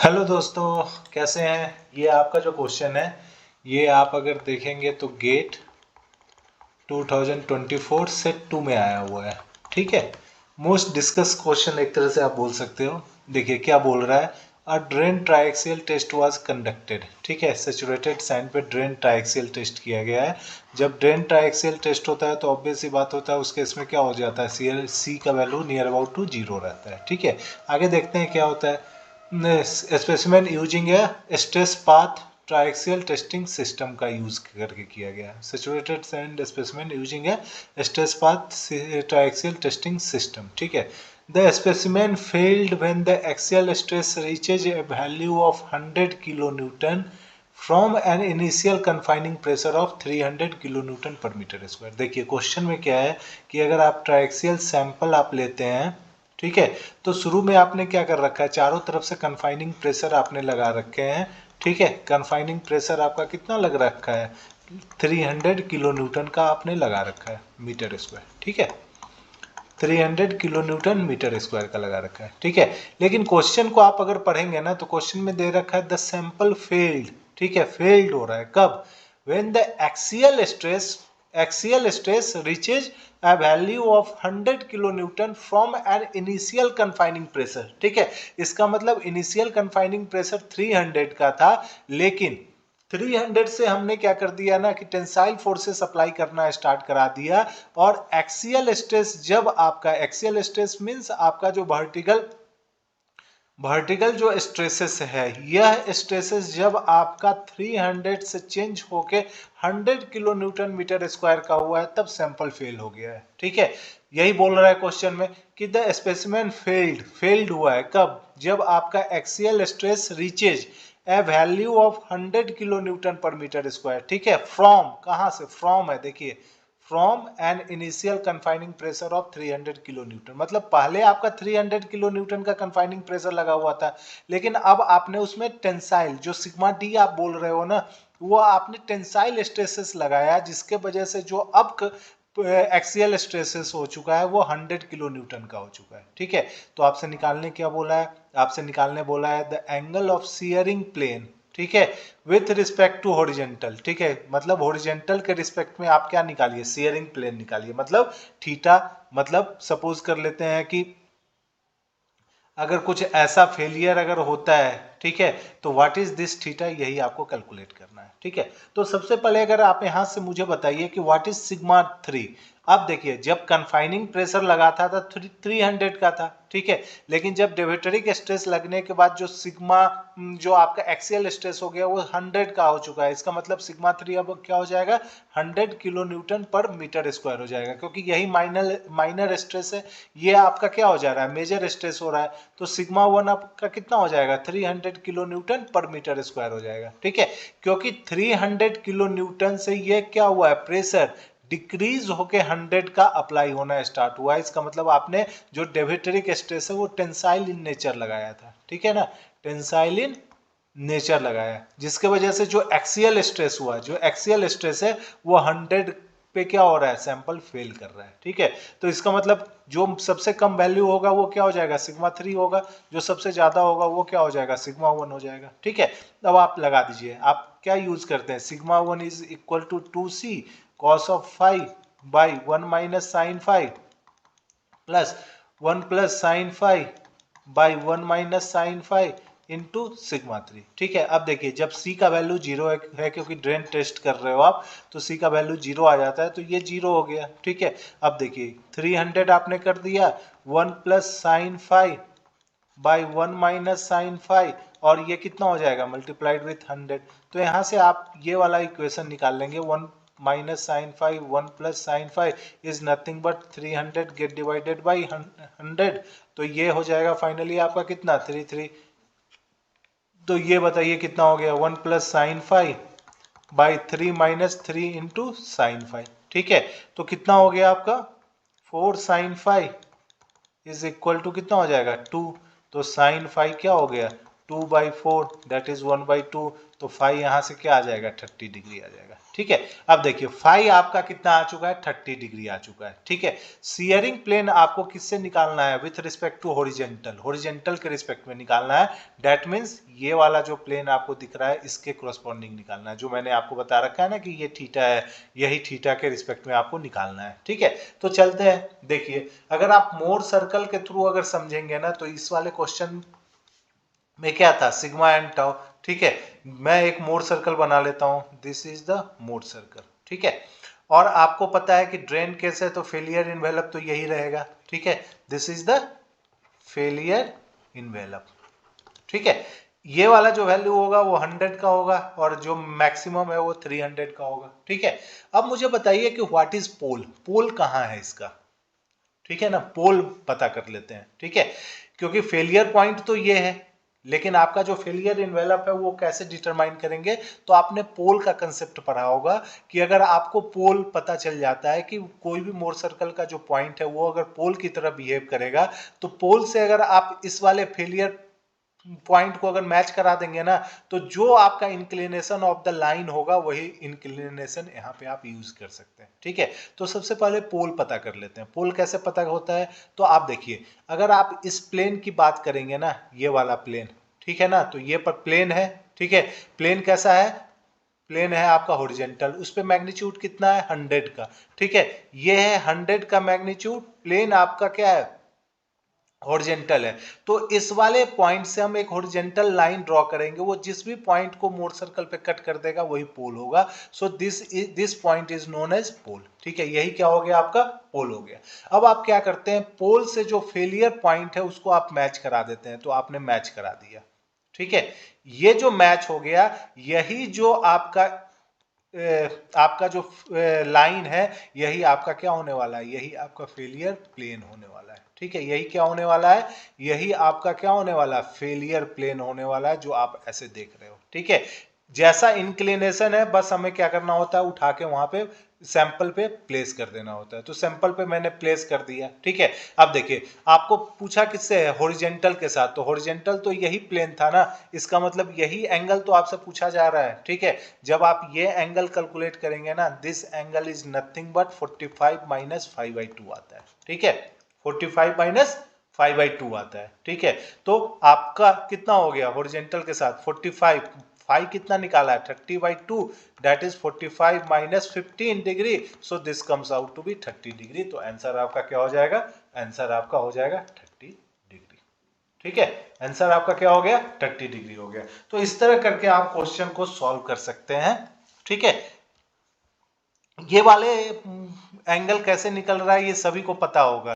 Hello दोस्तों, कैसे हैं। ये आपका जो क्वेश्चन है ये आप अगर देखेंगे तो गेट 2024 सेट 2 में आया हुआ है। ठीक है, मोस्ट डिस्कस क्वेश्चन एक तरह से आप बोल सकते हो। देखिए क्या बोल रहा है, अ ड्रेन ट्राइएक्सियल टेस्ट वाज कंडक्टेड। ठीक है, सैचुरेटेड सैंड पे ड्रेन ट्राइएक्सियल टेस्ट किया गया है। जब ड्रेन ट्राइएक्सियल टेस्ट होता है तो ऑब्वियस सी बात होता है उसके इसमें क्या हो जाता है, सी का value near about to zero रहता है। ठीक है, आगे देखते हैं क्या होता है। Specimen using a stress path triaxial testing system का यूज करके किया गया है। Saturated sand specimen using a stress path triaxial testing system. ठीक है, the specimen failed when the axial stress reaches a value of 100 kilo newton from an initial confining pressure of 300 kilo newton per metre square. देखिए question में क्या है कि अगर आप ट्राइएक्सियल sample आप लेते हैं, ठीक है, तो शुरू में आपने क्या कर रखा है, चारों तरफ से कन्फाइनिंग प्रेशर आपने लगा रखे हैं। ठीक है, कन्फाइनिंग प्रेशर आपका कितना लग रखा है, 300 किलो न्यूटन का आपने लगा रखा है मीटर स्क्वायर। ठीक है, 300 किलो न्यूटन मीटर स्क्वायर का लगा रखा है। ठीक है, लेकिन क्वेश्चन को आप अगर पढ़ेंगे ना तो क्वेश्चन में दे रखा है द सैंपल फेल्ड। ठीक है, फेल्ड हो रहा है कब, when the axial stress reaches a value of 100 kilo newton from an initial confining pressure. ठीक है, इसका मतलब इनिशियल कन्फाइनिंग प्रेशर 300 का था, लेकिन 300 से हमने क्या कर दिया ना कि टेंसाइल फोर्सेस अप्लाई करना स्टार्ट करा दिया। और एक्सियल स्ट्रेस, जब आपका एक्सियल स्ट्रेस मींस आपका जो वर्टिकल जो स्ट्रेसेस है, यह स्ट्रेसेस जब आपका 300 से चेंज होके 100 किलो न्यूटन मीटर स्क्वायर का हुआ है तब सैंपल फेल हो गया है। ठीक है, यही बोल रहा है क्वेश्चन में कि द स्पेसिमेन फेल्ड हुआ है कब, जब आपका axial stress reaches a value of 100 kilo newton per metre square. ठीक है, फ्रॉम कहां से, फ्रॉम है, देखिए from an initial confining pressure of 300 kilo Newton, मतलब पहले आपका 300 किलो न्यूटन का कन्फाइनिंग प्रेशर लगा हुआ था, लेकिन अब आपने उसमें टेंसाइल जो सिग्मा डी आप बोल रहे हो ना, वो आपने टेंसाइल स्ट्रेसेस लगाया, जिसके वजह से जो अब एक्सियल स्ट्रेसेस हो चुका है वो 100 किलो न्यूटन का हो चुका है। ठीक है, तो आपसे निकालने क्या बोला है, आपसे निकालने बोला है the angle of shearing plane. ठीक है, विथ रिस्पेक्ट टू हॉरिजेंटल। ठीक है, मतलब हॉरिजेंटल के रिस्पेक्ट में आप क्या निकालिए, सियरिंग प्लेन निकालिए, मतलब थीटा। मतलब सपोज कर लेते हैं कि अगर कुछ ऐसा फेलियर अगर होता है, ठीक है, तो व्हाट इज दिस थीटा, यही आपको कैलकुलेट करना है। ठीक है, तो सबसे पहले अगर आप यहां से मुझे बताइए कि व्हाट इज सिग्मा 3। अब देखिए जब कन्फाइनिंग प्रेशर लगा था 300 का था। ठीक है, लेकिन जब डेविटरिक स्ट्रेस लगने के बाद जो सिग्मा जो आपका एक्सियल स्ट्रेस हो गया वो 100 का हो चुका है। इसका मतलब सिग्मा 3 अब क्या हो जाएगा, 100 kilo newton per metre square हो जाएगा, क्योंकि यही माइनर स्ट्रेस है, ये आपका क्या हो जा रहा है, मेजर स्ट्रेस हो रहा है। तो सिग्मा 1 आपका कितना हो जाएगा, 300 kilo newton per metre square हो जाएगा। ठीक है, क्योंकि 300 किलो न्यूटन से ये क्या हुआ है, प्रेशर डिक्रीज होके 100 का अप्लाई होना स्टार्ट हुआ है। इसका मतलब आपने जो डेविटरिक स्ट्रेस है वो टेंसाइल इन नेचर लगाया था। ठीक है ना, टेंसाइल इन नेचर लगाया, जिसके वजह से जो एक्सियल स्ट्रेस हुआ, जो एक्सियल स्ट्रेस है वो 100 पे क्या हो रहा है, सैंपल फेल कर रहा है। ठीक है, तो इसका मतलब जो सबसे कम वैल्यू होगा वो क्या हो जाएगा, सिग्मा 3 होगा, जो सबसे ज्यादा होगा वो क्या हो जाएगा, सिग्मा 1 हो जाएगा। ठीक है, अब आप लगा दीजिए, आप क्या यूज करते हैं, sigma 1 is equal to 2c cos of 5 by 1 minus sine 5 plus 1 plus sine 5 by 1 minus sine 5 into sigma 3। ठीक है, अब देखिए जब c का वैल्यू जीरो है क्योंकि ड्रेन टेस्ट कर रहे हो आप, तो c का वैल्यू जीरो आ जाता है, तो ये जीरो हो गया। ठीक है, अब देखिए 300 आपने कर दिया 1 plus sine 5 by 1 minus sine 5, और ये कितना हो जाएगा, मल्टीप्लाइड विथ 100। तो यहाँ से आप ये वाला इक्वेशन निकाल लेंगे, 1 minus sine 5 1 plus sine 5 is nothing but 300 get divided by 100। तो ये हो जाएगा फाइनली आपका कितना, 3 तो ये बताइए कितना हो गया, 1 plus sine 5 by 3 minus 3 into sine 5। ठीक है, तो कितना हो गया आपका 4 साइन 5 इज इक्वल टू कितना हो जाएगा 2। तो साइन 5 क्या हो गया 2/4 दैट इज 1/2, तो फाई यहाँ से क्या आ जाएगा, 30 डिग्री आ जाएगा। ठीक है, अब देखिए फाई आपका कितना आ चुका है, 30 डिग्री आ चुका है। ठीक है, सियरिंग प्लेन आपको किससे निकालना है, with respect to horizontal, horizontal के रिस्पेक्ट में निकालना है। दैट मीन्स ये वाला जो प्लेन आपको दिख रहा है इसके कोरस्पॉन्डिंग निकालना है, जो मैंने आपको बता रखा है ना कि ये थीटा है, यही थीटा के रिस्पेक्ट में आपको निकालना है। ठीक है, तो चलते हैं। देखिए अगर आप मोर सर्कल के थ्रू अगर समझेंगे ना, तो इस वाले क्वेश्चन में क्या था, सिग्मा एंड टाउ। ठीक है, मैं एक मोर सर्कल बना लेता हूं, this is the more circle. ठीक है, और आपको पता है कि ड्रेन केस है तो फेलियर इन्वेलप तो यही रहेगा। ठीक है, this is the failure envelope. ठीक है, ये वाला जो वैल्यू होगा वो 100 का होगा और जो मैक्सिमम है वो 300 का होगा। ठीक है, अब मुझे बताइए कि व्हाट इज पोल, पोल कहाँ है इसका। ठीक है ना, पोल पता कर लेते हैं। ठीक है, क्योंकि फेलियर पॉइंट तो ये है, लेकिन आपका जो फेलियर इन्वेलप है वो कैसे डिटरमाइन करेंगे, तो आपने पोल का कंसेप्ट पढ़ा होगा कि अगर आपको पोल पता चल जाता है कि कोई भी मोर सर्कल का जो पॉइंट है वो अगर पोल की तरह बिहेव करेगा, तो पोल से अगर आप इस वाले फेलियर पॉइंट को अगर मैच करा देंगे ना, तो जो आपका इंक्लिनेशन ऑफ द लाइन होगा वही इंक्लिनेशन यहाँ पे आप यूज कर सकते हैं। ठीक है, तो सबसे पहले पोल पता कर लेते हैं। पोल कैसे पता होता है, तो आप देखिए अगर आप इस प्लेन की बात करेंगे ना, ये वाला प्लेन, ठीक है ना, तो ये पर प्लेन है। ठीक है, प्लेन कैसा है, प्लेन है आपका हॉरिजेंटल, उस पे मैग्नीट्यूड कितना है, 100 का। ठीक है, ये है 100 का मैग्नीट्यूड, प्लेन आपका क्या है, हॉरिजेंटल है। तो इस वाले पॉइंट से हम एक हॉरिजेंटल लाइन ड्रॉ करेंगे, वो जिस भी पॉइंट को मोर सर्कल पे कट कर देगा वही पोल होगा। So this point is known as pole. ठीक है, यही क्या हो गया, आपका पोल हो गया। अब आप क्या करते हैं, पोल से जो फेलियर पॉइंट है उसको आप मैच करा देते हैं, तो आपने मैच करा दिया। ठीक है, ये जो मैच हो गया, यही जो आपका जो लाइन है, यही आपका क्या होने वाला है, यही आपका फेलियर प्लेन होने वाला है। ठीक है, यही क्या होने वाला है, यही आपका क्या होने वाला है, फेलियर प्लेन होने वाला है, जो आप ऐसे देख रहे हो। ठीक है, जैसा इंक्लिनेशन है बस हमें क्या करना होता है, उठा के वहां पे सैंपल पे प्लेस कर देना होता है। तो सैंपल पे मैंने प्लेस कर दिया। ठीक है, अब देखिए आपको पूछा किससे है, हॉरिजेंटल के साथ, तो हॉरिजेंटल तो यही प्लेन था ना, इसका मतलब यही एंगल तो आपसे पूछा जा रहा है। ठीक है, जब आप ये एंगल कैलकुलेट करेंगे ना, this angle is nothing but 45 minus 5/2 आता है। ठीक है, 45 माइनस 5/2 आता है। ठीक है, तो आपका कितना हो गया, हॉरिजेंटल के साथ 45, 5 कितना निकाला है, 30/2, that is 45 minus 15 degree, so this comes out to be 30 degree. तो आंसर आपका क्या हो जाएगा, आंसर आपका हो जाएगा 30 डिग्री। ठीक है, आंसर आपका क्या हो गया, 30 डिग्री हो गया। तो इस तरह करके आप क्वेश्चन को सॉल्व कर सकते हैं। ठीक है, ये वाले एंगल कैसे निकल रहा है ये सभी को पता होगा।